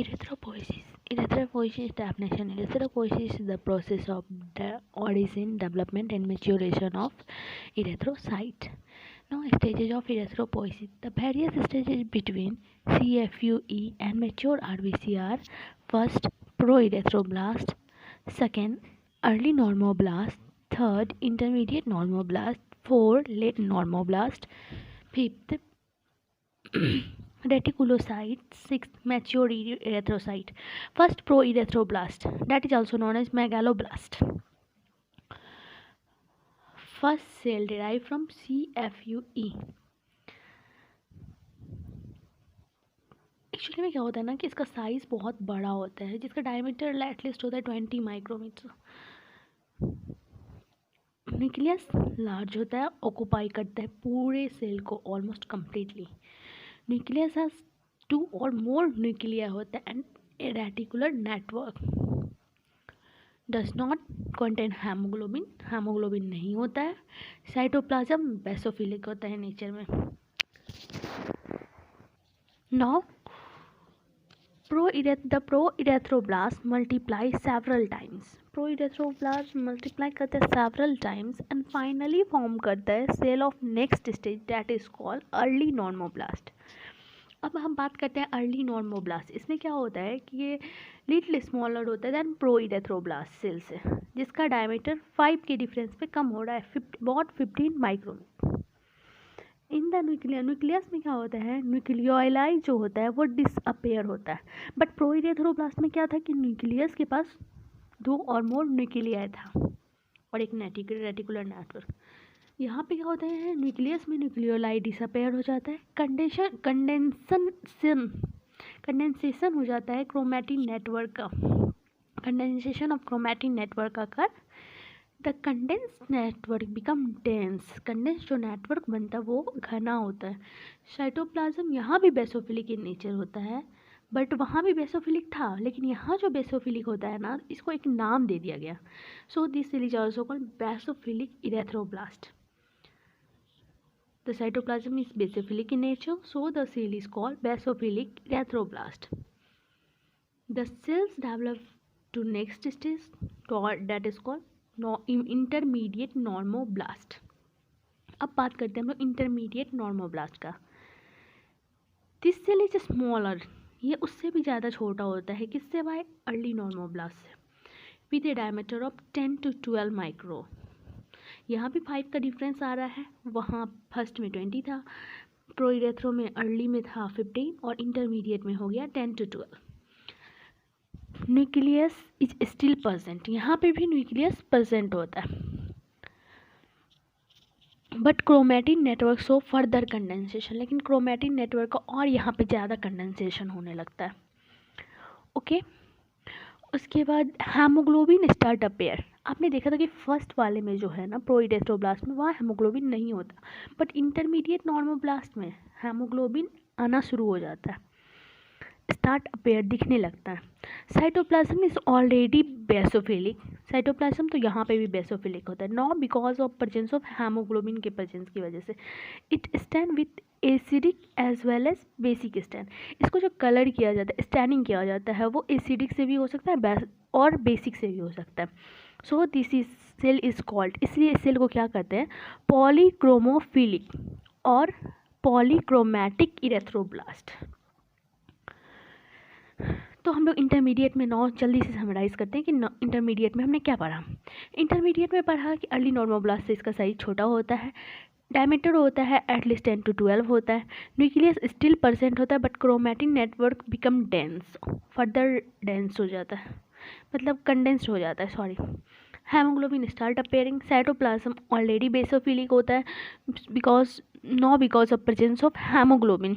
Erythropoiesis. Erythropoiesis definition. Erythropoiesis is the process of the origin, development, and maturation of erythrocyte. Now, stages of erythropoiesis. The various stages between CFUE and mature RBC are: first, proerythroblast; second, early normoblast; third, intermediate normoblast; fourth, late normoblast; fifth, reticulocyte; sixth, mature erythrocyte. First, proerythroblast, that is also known as megaloblast. First cell derived from CFUE. Actually में क्या होता है ना कि इसका size बहुत बड़ा होता है, जिसका डायमीटर एटलीस्ट होता है 20 माइक्रोमीटर। न्यूक्लियस लार्ज होता है, ऑक्यूपाई करता है पूरे सेल को almost completely. Nucleus has 2 or more nuclei होता है and reticular network does not contain haemoglobin. Haemoglobin नहीं होता है। साइटोप्लाज्म बेसोफिलिक होता है नेचर में। Now the proerythroblast multiply several times. Proerythroblast multiply करता है several times and finally form करता है cell of next stage that is called early normoblast. अब हम बात करते हैं अर्ली नॉर्मोब्लास्ट। इसमें क्या होता है कि ये लिटिल स्मॉलर होता है दैन प्रोइरेथ्रोब्लास्ट सेल से, जिसका डायमीटर 5 के डिफरेंस पे कम हो रहा है, about 15 micrometre. In the nucleus में क्या होता है, न्यूक्लियोलाई जो होता है वो डिसअपेयर होता है। बट प्रोइरेथ्रोब्लास्ट में क्या था कि न्यूक्लियस के पास 2 और मोर न्यूक्लियाई था और एक रेटिकुलर नेटवर्क। यहाँ पे क्या होता है, न्यूक्लियस में न्यूक्लियोलाई डिसअपेयर हो जाता है, कंडेंसेशन हो जाता है क्रोमैटिन नेटवर्क का, कंडेंसेशन ऑफ क्रोमैटिन नेटवर्क का कर the condense network become dense. Condense जो नेटवर्क बनता है वो घना होता है। साइटोप्लाज्म यहाँ भी बेसोफिलिक इन नेचर होता है, बट वहाँ भी बेसोफिलिक था, लेकिन यहाँ जो बेसोफिलिक होता है ना, इसको एक नाम दे दिया गया। So this cell is also called basophilic erythroblast. The cytoplasm is basophilic in nature, so the cell is called basophilic erythroblast. The cells develop to next stage that is called intermediate normoblast. अब बात करते हैं हम लोग intermediate normoblast का। This cell is smaller, ये उससे भी ज़्यादा छोटा होता है, किससे भाई, अर्ली नॉर्मोब्लास्ट से, with A diameter of 10 to 12 micro. यहाँ भी 5 का डिफरेंस आ रहा है, वहाँ फर्स्ट में 20 था, प्रोइरेथ्रो में अर्ली में था 15 और इंटरमीडिएट में हो गया 10 to 12। Nucleus is still present, यहाँ पे भी न्यूक्लियस प्रेजेंट होता है, but chromatin network show further condensation, लेकिन क्रोमैटिन नेटवर्क का और यहाँ पे ज़्यादा कंडेंसेशन होने लगता है। ओके उसके बाद हेमोग्लोबिन स्टार्ट अपेयर। आपने देखा था कि फर्स्ट वाले में जो है ना प्रोइरेथ्रोब्लास्ट में, वहाँ हेमोग्लोबिन नहीं होता, बट इंटरमीडिएट नॉर्मोब्लास्ट में हेमोग्लोबिन आना शुरू हो जाता है, स्टार्ट अपेयर दिखने लगता है। Cytoplasm is already basophilic. Cytoplasm तो यहाँ पे भी बेसोफिलिक होता है, not because of presence of haemoglobin के प्रेजेंस की वजह से। It stand with acidic as well as basic stand. इसको जो कलर किया जाता है, स्टैनिंग किया जाता है, वो एसिडिक से भी हो सकता है और बेसिक से भी हो सकता है। So this is cell is called, इसलिए इस सेल को क्या कहते हैं, पॉलीक्रोमोफिलिक और पॉलीक्रोमैटिक इरेथ्रोब्लास्ट। तो हम लोग इंटरमीडिएट में जल्दी से समराइज़ करते हैं कि इंटरमीडिएट में हमने क्या पढ़ा। इंटरमीडिएट में पढ़ा कि अर्ली नॉर्मोब्लास्ट से इसका साइज छोटा होता है, डायमीटर होता है एटलीस्ट 10 to 12 होता है, न्यूक्लियस स्टिल प्रेजेंट होता है, but chromatin network become dense, further dense हो जाता है, मतलब कंडेंस्ड हो जाता है, sorry. Haemoglobin start appearing. Cytoplasm already basophilic होता है because of presence of haemoglobin.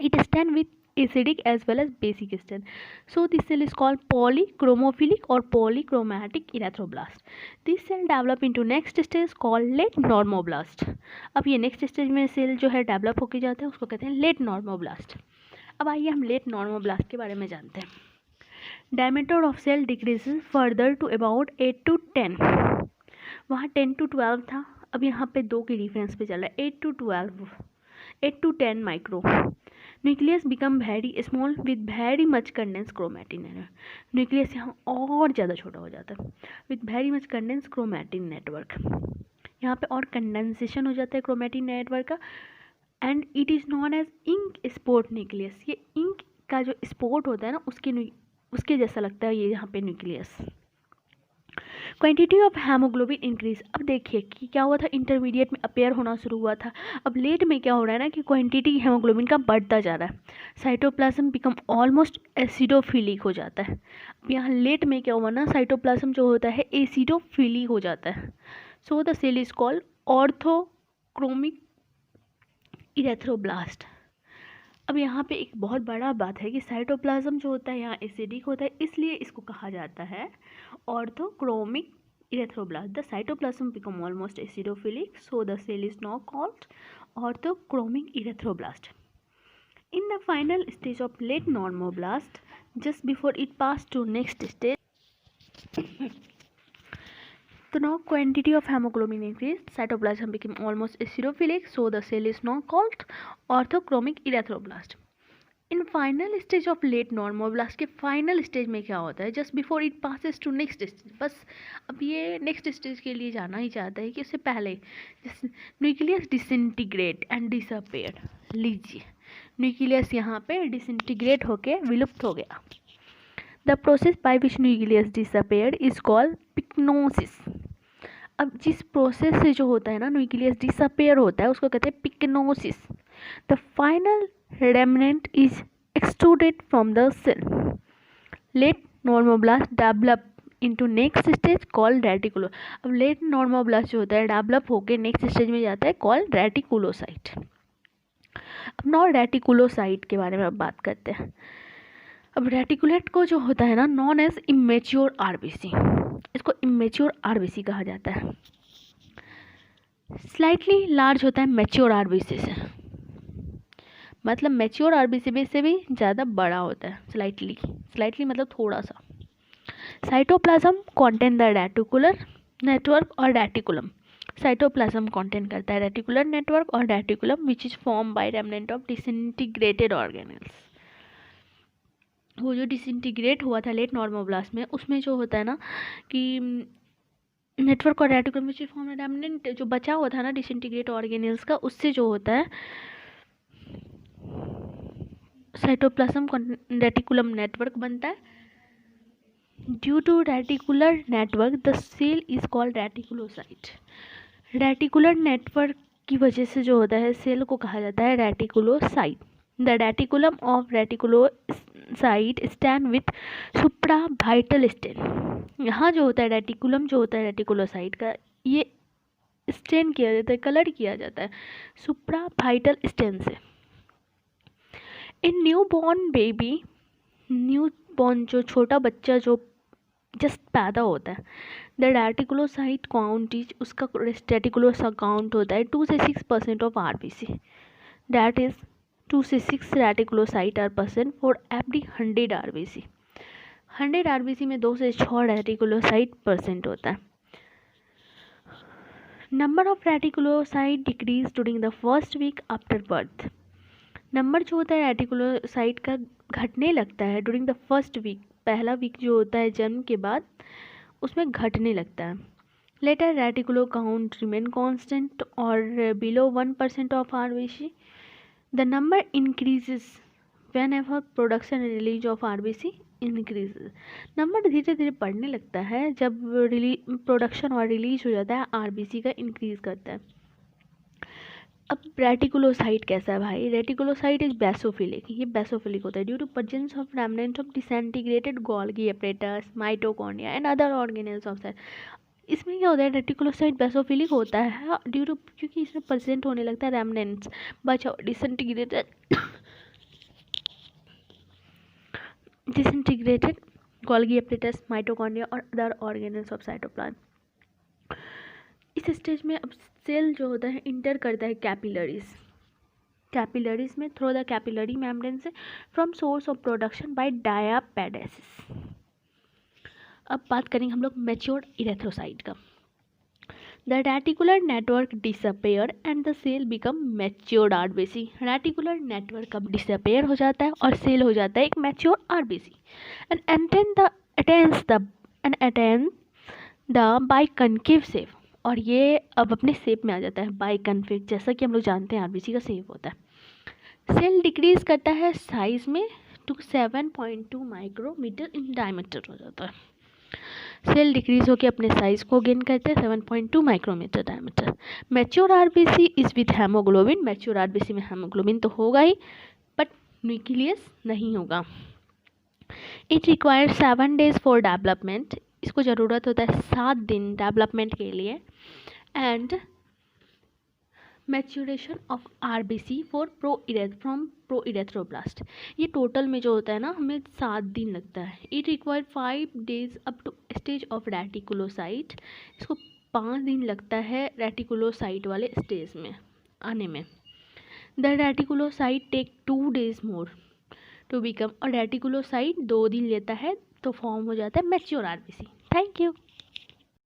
It stand with acidic as well as basic stand. So this cell is called polychromophilic or polychromatic erythroblast. This cell develop into next stage called late normoblast. अब ये next stage में cell जो है develop होके जाता है, उसको कहते हैं लेट नॉर्मोब्लास्ट। अब आइए हम लेट नॉर्मोब्लास्ट के बारे में जानते हैं। Diameter of cell decreases further to about 8 to 10। वहाँ 10 to 12 था, अब यहाँ पे 2 के डिफरेंस पे चल रहा है, 8 to 10 micro. Nucleus become very small with very much condense chromatin. Nucleus यहाँ और ज़्यादा छोटा हो जाता है with very much condense chromatin network. यहाँ पे और कंडेंसेशन हो जाता है क्रोमैटिन नेटवर्क का। And it is known as ink spot nucleus. ये इंक का जो स्पोर्ट होता है ना उसके जैसा लगता है ये यहाँ पे nucleus. Quantity of haemoglobin increase. अब देखिए कि क्या हुआ था, इंटरमीडिएट में अपेयर होना शुरू हुआ था, अब लेट में क्या हो रहा है ना कि क्वांटिटी हेमोग्लोबिन का बढ़ता जा रहा है। साइटोप्लाज्म बिकम ऑलमोस्ट एसिडोफिलिक हो जाता है। अब यहाँ लेट में क्या हुआ ना, साइटोप्लाज्म जो होता है एसिडोफिलिक हो जाता है। So the cell is called orthochromic erythroblast. अब यहाँ पे एक बहुत बड़ा बात है कि साइटोप्लाज्म जो होता है यहाँ एसिडिक होता है, इसलिए इसको कहा जाता है orthochromic erythroblast. The cytoplasm become almost acidophilic, so the cell is now called orthochromic erythroblast. In the final stage of late normoblast, just before it passed to next stage, so now quantity of hemoglobin increased, cytoplasm became almost acidophilic, so the cell is now called orthochromic erythroblast. In final stage of late normoblast के final stage में क्या होता है, just before it passes to next stage, बस अब ये next stage के लिए जाना ही चाहता है कि उससे पहले न्यूक्लियस डिसइंटीग्रेट एंड डिसअपेयर। लीजिए न्यूक्लियस यहाँ पे डिसइंटीग्रेट होके विलुप्त हो गया। The process by which nucleus disappear is called pyknosis. अब जिस प्रोसेस से जो होता है ना न्यूक्लियस डिसअपेयर होता है उसको कहते हैं pyknosis. The final remnant is extruded from the cell. Late normoblast develop into next stage called reticulo। अब लेट नॉर्मोब्लास्ट जो होता है डेवलप होके नेक्स्ट स्टेज में जाता है कॉल्ड रेटिकुलोसाइट। अब नॉन रेटिकुलोसाइट के बारे में अब बात करते हैं। अब रेटिकुलेट को जो होता है ना नॉन एज इमेच्योर आरबीसी, इसको इमेच्योर आरबीसी कहा जाता है। स्लाइटली लार्ज होता है मैच्योर आरबीसी से, मतलब मैच्योर आरबीसी से भी ज़्यादा बड़ा होता है। स्लाइटली मतलब थोड़ा सा। Cytoplasm contain the reticular network और रेटिकुलम। साइटोप्लाज्म कंटेन करता है रेटिकुलर नेटवर्क और reticulum which is form by remnant of disintegrated organelles. वो जो डिसइंटीग्रेट हुआ था लेट नॉर्मोब्लास्ट में, उसमें जो होता है ना कि नेटवर्क और reticulum which is form remnant जो बचा हुआ था ना डिसइंटीग्रेट ऑर्गेनेल्स का, उससे जो होता है साइटोप्लाज्म रेटिकुलम नेटवर्क बनता है। Due to reticular network the cell is called reticulocyte. Reticular network की वजह से जो होता है सेल को कहा जाता है reticulocyte. The reticulum of reticulocyte stand with supra vital stain. यहाँ जो होता है रेटिकुलम जो होता है रेटिकुलोसाइट का, ये स्टेन किया जाता है, कलर किया जाता है सुप्रा वाइटल स्टेन से। इन न्यूबॉर्न बेबी, न्यूबॉर्न जो छोटा बच्चा जो जस्ट पैदा होता है, द रेटिकुलोसाइट काउंट इज, उसका रेटिकुलोसाइट काउंट होता है 2 से 6% ऑफ आरबीसी। दैट इज 2 से 6 reticulocyte are percent for every 100 RBC. 100 RBC में 2 से 6 रेटिकुलोसाइट परसेंट होता है। Number of reticulocyte decrease during the first week after birth. Number जो होता है रेटिकुलोसाइट का घटने लगता है ड्यूरिंग द फर्स्ट वीक, पहला वीक जो होता है जन्म के बाद उसमें घटने लगता है। Later reticulo count remain constant और below 1% of RBC. The number increases whenever production and release of RBC increases. Number धीरे धीरे बढ़ने लगता है जब प्रोडक्शन और रिलीज हो जाता है आरबीसी का इंक्रीज करता है। अब रेटिकुलोसाइट कैसा है भाई, रेटिकुलोसाइट इज बेसोफिलिक, ये बेसोफिलिक होता है due to presence of remnant of disintegrated Golgi apparatus, mitochondria and other organelles of cell. इसमें क्या होता है रेटिकुलोसाइट बेसोफिलिक होता है ड्यू टू, क्योंकि इसमें प्रेजेंट होने लगता है रेमनेंट्स बचा डिसइंटीग्रेटेड गोल्गी एपरेटस, माइटोकॉन्ड्रिया और अदर ऑर्गेनेल्स ऑफ साइटोप्लाज्म। इस स्टेज में अब सेल जो होता है इंटर करता है कैपिलरीज में थ्रू द कैपिलरी मेम्ब्रेन से from source of production by diapedesis. अब बात करेंगे हम लोग मैच्योर्ड इरेथ्रोसाइट का। The reticular network disappear and the cell become matured RBC. Reticular network कब डिसअपेयर हो जाता है और सेल हो जाता है एक mature RBC. And attain the biconcave shape, और ये अब अपने शेप में आ जाता है बाइकनकेव, जैसा कि हम लोग जानते हैं आरबीसी का शेप होता है। सेल डिक्रीज करता है साइज में टू 7.2 माइक्रोमीटर इन डायमीटर हो जाता है। सेल डिक्रीज होकर अपने साइज को गेन करते हैं 7.2 micrometre diameter. Mature RBC is with haemoglobin. Mature RBC में हेमोग्लोबिन तो होगा ही, बट न्यूक्लियस नहीं होगा। It requires 7 days for development. इसको ज़रूरत होता है 7 दिन डेवलपमेंट के लिए। And maturation of RBC for proerythroblast. ये टोटल में जो होता है ना, हमें 7 दिन लगता है। It require 5 days up to stage of reticulocyte. इसको 5 दिन लगता है रेटिकुलोसाइट वाले स्टेज में आने में। The reticulocyte take 2 days more to become, और रेटिकुलोसाइट 2 दिन लेता है तो फॉर्म हो जाता है मैच्योर आरबीसी। Thank you.